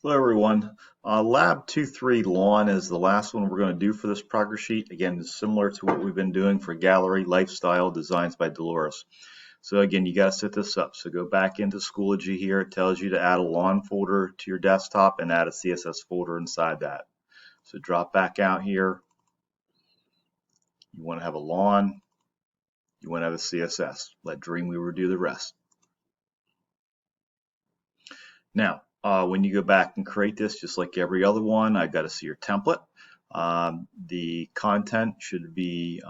Hello everyone. Lab 2-3 lawn is the last one we're going to do for this progress sheet. Again, it's similar to what we've been doing for gallery lifestyle designs by Dolores. So again, you got to set this up. So go back into Schoology here. It tells you to add a lawn folder to your desktop and add a CSS folder inside that. So drop back out here. You want to have a lawn. You want to have a CSS. Let Dreamweaver do the rest. Now, when you go back and create this, just like every other one, I've got to see your template. The content should be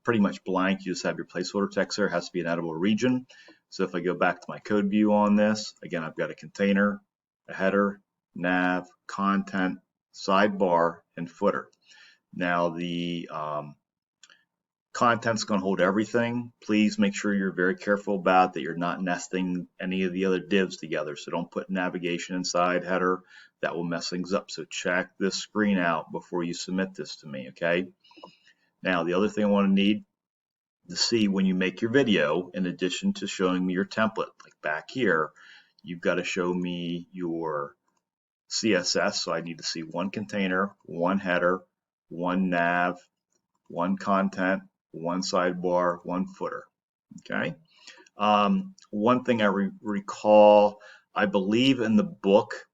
pretty much blank. You just have your placeholder text there. It has to be an editable region. So if I go back to my code view on this, again, I've got a container, a header, nav, content, sidebar, and footer. Now the content's going to hold everything. Please make sure you're very careful about that you're not nesting any of the other divs together. So don't put navigation inside header. That will mess things up. So check this screen out before you submit this to me, okay? Now, the other thing I want to need to see when you make your video, in addition to showing me your template, like back here, you've got to show me your CSS. So I need to see one container, one header, one nav, one content, one sidebar, one footer. Okay. One thing I recall, I believe in the book,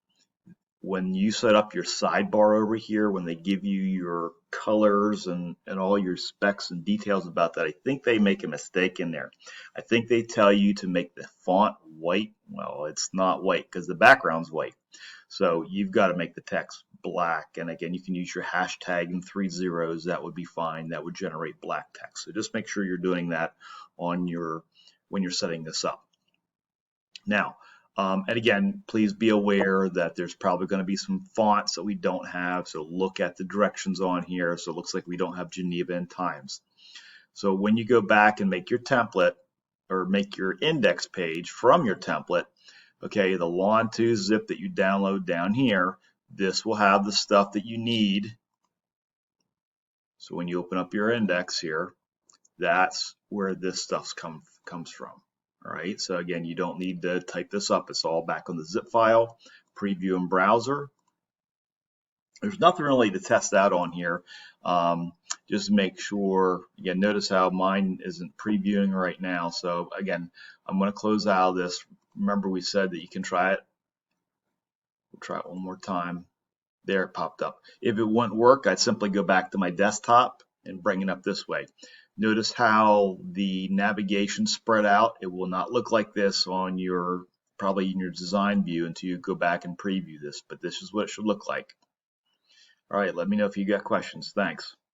when you set up your sidebar over here, when they give you your colors and all your specs and details about that, I think they make a mistake in there. I think they tell you to make the font white. Well, it's not white because the background's white. So you've got to make the text black. And again, you can use your hashtag and 3 zeros. That would be fine. That would generate black text. So just make sure you're doing that on when you're setting this up. Now, and again, please be aware that there's probably going to be some fonts that we don't have. So look at the directions on here. So it looks like we don't have Geneva and Times. So when you go back and make your template or make your index page from your template, okay, the Lawn 2 zip that you download down here, this will have the stuff that you need. So when you open up your index here, that's where this stuff comes from. All right, so again, you don't need to type this up. It's all back on the zip file, preview in browser. There's nothing really to test out on here. Just make sure, again, notice how mine isn't previewing right now. So again, I'm going to close out of this. Remember we said that you can try it. We'll try it one more time. There it popped up. If it wouldn't work, I'd simply go back to my desktop and bring it up this way. Notice how the navigation spread out. It will not look like this on probably in your design view until you go back and preview this, but this is what it should look like. All right, let me know if you got questions. Thanks.